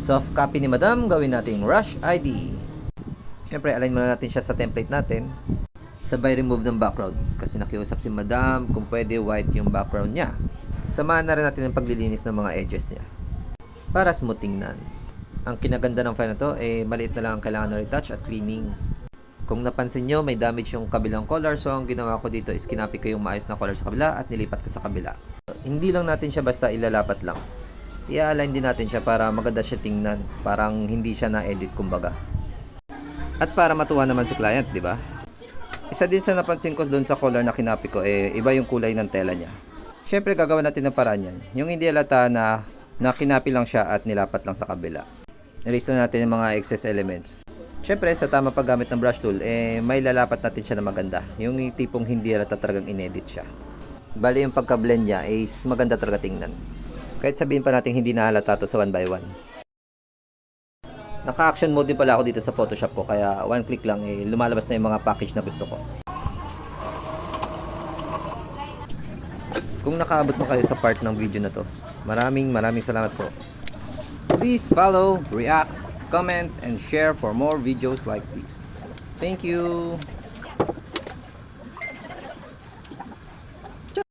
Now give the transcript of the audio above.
Soft copy ni Madam, gawin nating Rush ID. Siyempre, align muna natin siya sa template natin. Sabay remove ng background. Kasi nakiusap si Madam kung pwede white yung background niya. Samahan na rin natin ang paglilinis ng mga edges niya. Para smooth tingnan. Ang kinaganda ng file na to, maliit na lang ang kailangan na retouch at cleaning. Kung napansin nyo, may damage yung kabilang color. So, ang ginawa ko dito is kinapik ko yung maayos na color sa kabila at nilipat ko sa kabila. Hindi lang natin siya basta ilalapat lang. I-align din natin siya para maganda siya tingnan. Parang hindi siya na-edit kumbaga. At para matuwa naman si client, di ba? Isa din sa napansin ko doon sa color na kinapik ko, iba yung kulay ng tela niya. Siyempre, gagawa natin ng paraan yan. Yung hindi halata na kinapi lang siya at nilapat lang sa kabila. Erase na natin yung mga excess elements. Siyempre, sa tama paggamit ng brush tool, may lalapat natin siya na maganda. Yung tipong hindi halata talagang inedit siya. Bali, yung pagka-blend niya is maganda talaga tingnan. Kahit sabihin pa natin hindi na halata to sa 1x1. Naka-action mode din pala ako dito sa Photoshop ko, kaya one click lang, lumalabas na yung mga package na gusto ko. Kung nakaabot mo kayo sa part ng video na to, maraming salamat po. Please follow, react, comment, and share for more videos like this. Thank you!